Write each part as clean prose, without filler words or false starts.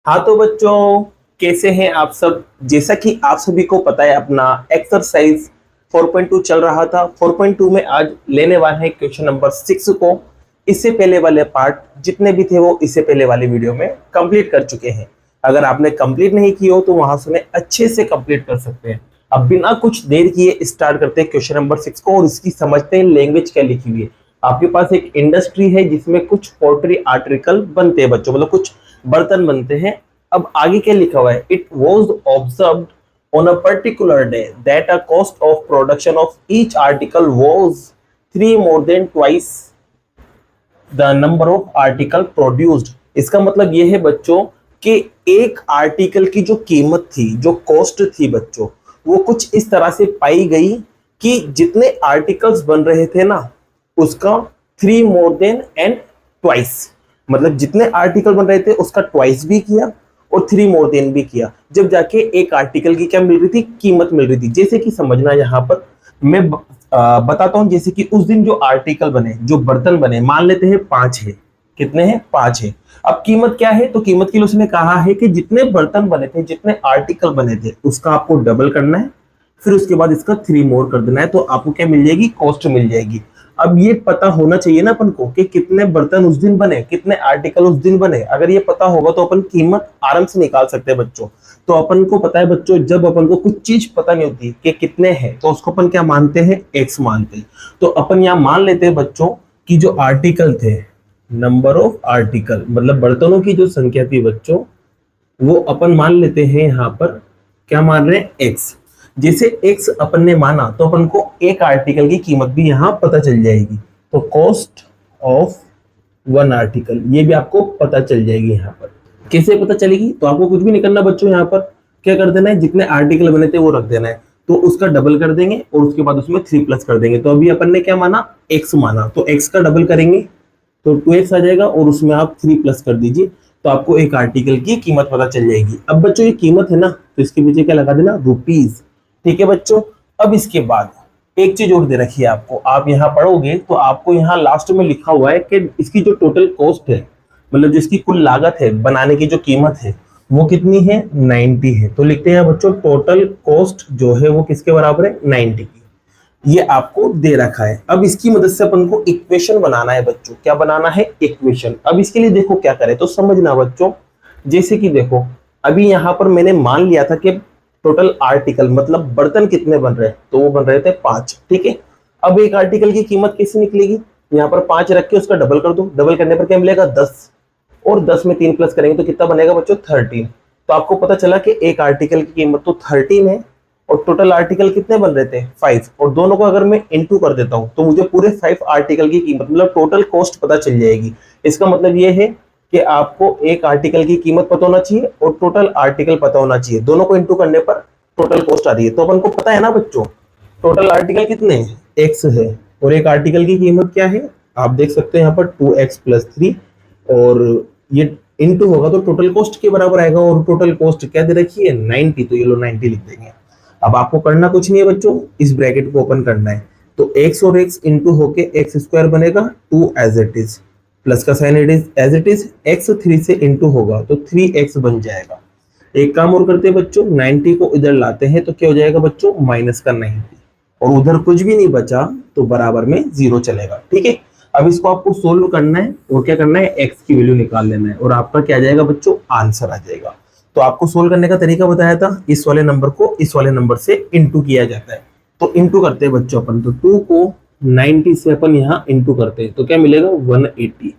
हाँ तो बच्चों, कैसे हैं आप सब। जैसा कि आप सभी को पता है, अपना एक्सरसाइज 4.2 चल रहा था। 4.2 में आज लेने वाले हैं क्वेश्चन नंबर 6 को। इससे पहले वाले पार्ट जितने भी थे वो इससे पहले वाले वीडियो में कंप्लीट कर चुके हैं। अगर आपने कंप्लीट नहीं किया हो तो वहां से उन्हें अच्छे से कंप्लीट कर सकते हैं। अब बिना कुछ देर किए स्टार्ट करते हैं क्वेश्चन नंबर 6 को और इसकी समझते हैं लैंग्वेज क्या लिखी हुई है। आपके पास एक इंडस्ट्री है जिसमें कुछ पोल्ट्री आर्टिकल बनते हैं बच्चों, मतलब कुछ बर्तन बनते हैं। अब आगे क्या लिखा हुआ है, it was observed on a particular day that a cost of production of each article was 3 more than twice the number of article produced. इसका मतलब यह है बच्चों कि एक आर्टिकल की जो कीमत थी, जो कॉस्ट थी बच्चों, वो कुछ इस तरह से पाई गई कि जितने आर्टिकल्स बन रहे थे ना, उसका 3 more than and twice, मतलब जितने आर्टिकल बन रहे थे उसका ट्वाइस भी किया और 3 more than भी किया, जब जाके एक आर्टिकल की क्या मिल रही थी, कीमत मिल रही थी। जैसे कि समझना, यहाँ पर मैं बताता हूं। जैसे कि उस दिन जो आर्टिकल बने, जो बर्तन बने, मान लेते हैं 5 है। कितने हैं? 5 है। अब कीमत क्या है, तो कीमत के लिए उसने कहा है कि जितने बर्तन बने थे, जितने आर्टिकल बने थे, उसका आपको डबल करना है, फिर उसके बाद इसका 3 मोर कर देना है, तो आपको क्या मिल जाएगी, कॉस्ट मिल जाएगी। अब ये पता होना चाहिए ना अपन को कि कितने बर्तन उस दिन बने, कितने आर्टिकल उस दिन बने। अगर ये पता होगा तो अपन कीमत आराम से निकाल सकते हैं बच्चों। तो अपन को पता है बच्चों, जब अपन को कुछ चीज पता नहीं होती कि कितने हैं, तो उसको अपन क्या मानते हैं, एक्स मानते हैं। तो अपन यहाँ मान लेते हैं बच्चों कि जो आर्टिकल थे, नंबर ऑफ आर्टिकल, मतलब बर्तनों की जो संख्या थी बच्चों, वो अपन मान लेते हैं यहाँ पर, क्या मान रहे हैं, एक्स। जैसे एक्स अपन ने माना तो अपन को एक आर्टिकल की कीमत भी यहाँ पता चल जाएगी। तो कॉस्ट ऑफ वन आर्टिकल, ये भी आपको पता चल जाएगी। यहाँ पर कैसे पता चलेगी, तो आपको कुछ भी नहीं करना बच्चों, यहाँ पर क्या कर देना है, जितने आर्टिकल बने थे वो रख देना है, तो उसका डबल कर देंगे और उसके बाद उसमें 3 प्लस कर देंगे। तो अभी अपन ने क्या माना, एक्स माना, तो एक्स का डबल करेंगे तो 2x आ जाएगा और उसमें आप 3 प्लस कर दीजिए, तो आपको एक आर्टिकल की कीमत पता चल जाएगी। अब बच्चों ये कीमत है ना, तो इसके पीछे क्या लगा देना, रुपीज। ठीक है बच्चों। अब इसके बाद एक चीज और दे रखी है आपको, आप यहाँ पढ़ोगे तो आपको यहाँ लास्ट में लिखा हुआ है कि इसकी जो टोटल कॉस्ट है, मतलब जिसकी कुल लागत है, बनाने की जो कीमत है, वो कितनी है, 90 है। तो लिखते हैं बच्चों, टोटल कॉस्ट जो है वो किसके बराबर है, 90 की। ये आपको दे रखा है। अब इसकी मदद से अपन को इक्वेशन बनाना है बच्चों। क्या बनाना है, इक्वेशन। अब इसके लिए देखो क्या करें, तो समझना बच्चों। जैसे कि देखो, अभी यहाँ पर मैंने मान लिया था कि टोटल आर्टिकल मतलब बर्तन कितने बन रहे हैं, तो वो बन रहे थे 5। ठीक है। अब एक आर्टिकल की कीमत कैसे निकलेगी, यहाँ पर 5 रख के उसका डबल कर दो, डबल करने पर क्या मिलेगा, 10, और 10 में 3 प्लस करेंगे तो कितना बनेगा बच्चों, 13। तो आपको पता चला कि एक आर्टिकल की कीमत तो 13 है और टोटल आर्टिकल कितने बन रहे थे, 5। और दोनों को अगर मैं इनटू कर देता हूं तो मुझे पूरे 5 आर्टिकल की कीमत, मतलब टोटल कॉस्ट पता चल जाएगी। इसका मतलब ये है कि आपको एक आर्टिकल की कीमत पता होना चाहिए और टोटल आर्टिकल पता होना चाहिए। दोनों को इंटू करने पर टोटल कॉस्ट आ रही है। तो अपन को पता है ना बच्चों, टोटल आर्टिकल कितने हैं, एक्स है, और एक आर्टिकल की कीमत क्या है, आप देख सकते हैं यहाँ पर 2x + 3, और ये इनटू होगा तो टोटल कॉस्ट के बराबर आएगा। और टोटल कॉस्ट क्या दे रखी है, 90, तो ये लो 90 लिख देंगे। अब आपको करना कुछ नहीं है बच्चों, इस ब्रैकेट को ओपन करना है, तो x और x इंटू होके x² बनेगा, 2 एज इट इज, प्लस का sign it is as it is, x 3 से इंटू होगा तो 3x बन जाएगा। एक काम और करते हैं बच्चों, 90 को इधर लाते हैं तो क्या हो जाएगा बच्चों, माइनस का 90, और उधर कुछ भी नहीं बचा तो बराबर में 0 चलेगा। ठीक है। अब इसको आपको सोल्व करना है और क्या करना है, x की वैल्यू निकाल लेना है, और आपका क्या आ जाएगा बच्चों, आंसर आ जाएगा। तो आपको सोल्व करने का तरीका बताया था, इस वाले नंबर को इस वाले नंबर से इंटू किया जाता है। तो इंटू करते हैं बच्चों अपन, तो 2 को 90 से अपन यहाँ इंटू करते हैं तो क्या मिलेगा, 180।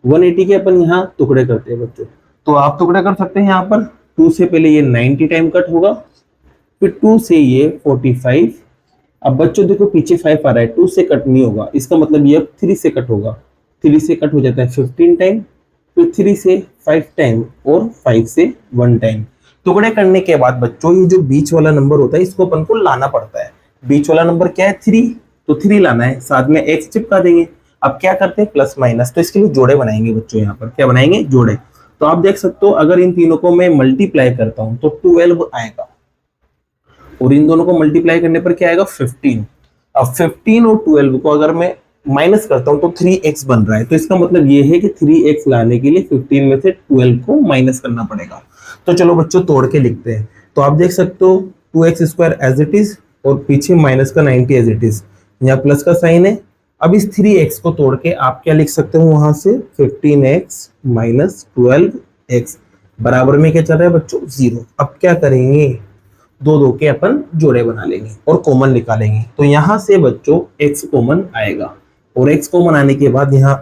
180 के अपन यहाँ टुकड़े करते हैं बच्चों, तो आप टुकड़े कर सकते हैं। यहाँ पर 2 से पहले ये 90 टाइम कट होगा, फिर 2 से ये 45। अब बच्चों देखो पीछे 5 आ रहा है, 2 से कट नहीं होगा, इसका मतलब ये अब 3 से कट होगा। 3 से कट हो जाता है 15 टाइम, फिर 3 से 5 टाइम, और 5 से 1 टाइम। टुकड़े करने के बाद बच्चों ये जो बीच वाला नंबर होता है इसको अपन को लाना पड़ता है। बीच वाला नंबर क्या है, 3, तो 3 लाना है, साथ में x चिपका देंगे। अब क्या करते हैं, प्लस माइनस, तो इसके लिए जोड़े बनाएंगे बच्चों। यहाँ पर क्या बनाएंगे, जोड़े। तो आप देख सकते हो, अगर इन तीनों को मैं मल्टीप्लाई करता हूं तो 12 आएगा, और इन दोनों को मल्टीप्लाई करने पर क्या आएगा, 15। अब 15 और 12 को अगर मैं माइनस करता हूं तो 3x बन रहा है, तो इसका मतलब ये है कि 3x लाने के लिए 15 में से 12 को माइनस करना पड़ेगा। तो चलो बच्चों तोड़ के लिखते हैं। तो आप देख सकते हो 2x square as it is और पीछे माइनस का 90 एज इट इज, यहाँ प्लस का साइन है। अब इस 3x को तोड़ के आप क्या लिख सकते हो वहां से 15x माइनस 12x बराबर में क्या चल रहा है बच्चों 0। अब क्या करेंगे, दो दो के अपन जोड़े बना लेंगे और कॉमन निकालेंगे। तो यहां से बच्चों x कॉमन आएगा और x कॉमन आने के बाद यहाँ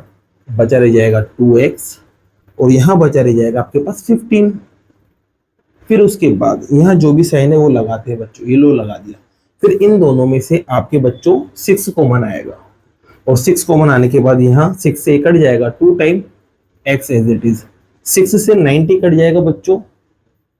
बचा रह जाएगा 2x और यहाँ बचा रह जाएगा आपके पास 15। फिर उसके बाद यहाँ जो भी साइन है वो लगाते हैं बच्चों, ये लो लगा दिया। फिर इन दोनों में से आपके बच्चों 6 कॉमन आएगा और 6 कॉमन आने के बाद यहाँ 6 से कट जाएगा 2 time x as it is. 6 से 90 कट जाएगा बच्चों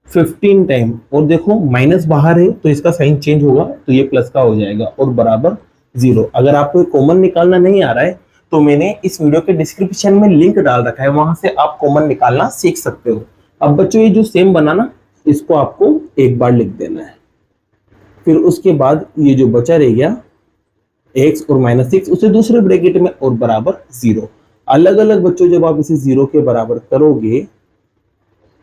15 टाइम, और देखो माइनस बाहर है तो इसका साइन चेंज होगा तो ये प्लस का हो जाएगा और बराबर 0। अगर आपको कॉमन निकालना नहीं आ रहा है तो मैंने इस वीडियो के डिस्क्रिप्शन में लिंक डाल रखा है, वहां से आप कॉमन निकालना सीख सकते हो। अब बच्चों ये जो सेम बना ना, इसको आपको एक बार लिख देना है। फिर उसके बाद ये जो बचा रह गया x और -6 उसे दूसरे ब्रैकेट में और बराबर 0। अलग अलग बच्चों जब आप इसे 0 के बराबर करोगे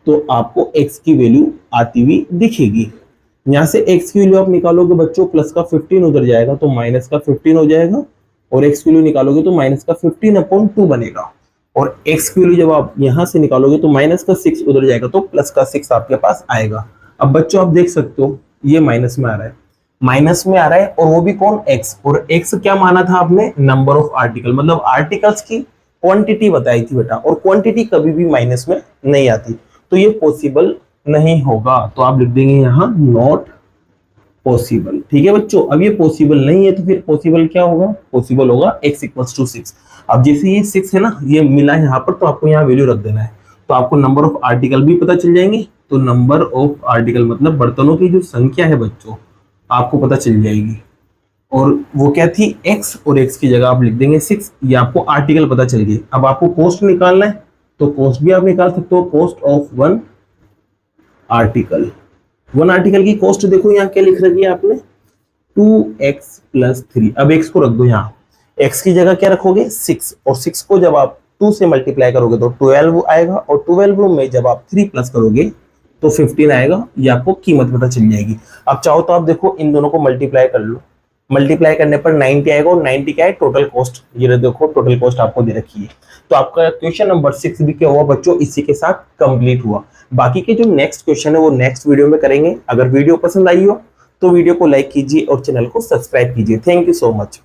तो आपको x की वैल्यू आती हुई दिखेगी। यहाँ से x की वैल्यू आप निकालोगे बच्चों, प्लस का 15 उधर जाएगा तो माइनस का 15 हो जाएगा, और x की वैल्यू निकालोगे तो माइनस का 15/2 बनेगा, और x की वैल्यू जब आप यहाँ से निकालोगे तो माइनस का 6 उधर जाएगा तो प्लस का 6 आपके पास आएगा। अब बच्चों आप देख सकते हो ये माइनस में आ रहा है, माइनस में आ रहा है, और वो भी कौन x, और x क्या माना था आपने, नंबर ऑफ आर्टिकल, मतलब आर्टिकल्स की क्वांटिटी बताई थी बेटा, और क्वांटिटी कभी भी माइनस में नहीं आती, तो ये पॉसिबल नहीं होगा। तो आप लिख देंगे यहाँ नॉट पॉसिबल। ठीक है बच्चों, अब ये पॉसिबल नहीं है तो फिर पॉसिबल क्या होगा, पॉसिबल होगा x = 6। अब जैसे ये 6 है ना, ये मिला यहाँ पर, तो आपको यहाँ वैल्यू रख देना है, तो आपको नंबर ऑफ आर्टिकल भी पता चल जाएंगे। तो नंबर ऑफ आर्टिकल मतलब बर्तनों की जो संख्या है बच्चों आपको पता चल जाएगी, और वो क्या थी x, और x की जगह आप लिख देंगे 6, ये आपको आर्टिकल पता चल गई। अब आपको कॉस्ट निकालना है तो कॉस्ट भी आप निकाल सकते हो, कॉस्ट ऑफ 1 आर्टिकल। 1 आर्टिकल की कॉस्ट देखो यहाँ क्या लिख रखी है आपने 2x + 3। अब x को रख दो यहाँ, x की जगह क्या रखोगे 6, और 6 को जब आप 2 से मल्टीप्लाई करोगे तो 12 आएगा, और 12 में जब आप 3 प्लस करोगे तो 15 आएगा। ये आपको कीमत पता चल जाएगी। अब चाहो तो आप देखो इन दोनों को मल्टीप्लाई कर लो, मल्टीप्लाई करने पर 90 आएगा, और 90 क्या है टोटल कॉस्ट, ये देखो टोटल कॉस्ट आपको दे रखी है। तो आपका क्वेश्चन नंबर 6 भी क्या हुआ बच्चों, इसी के साथ कंप्लीट हुआ। बाकी के जो नेक्स्ट क्वेश्चन है वो नेक्स्ट वीडियो में करेंगे। अगर वीडियो पसंद आई हो तो वीडियो को लाइक कीजिए और चैनल को सब्सक्राइब कीजिए। Thank you so much.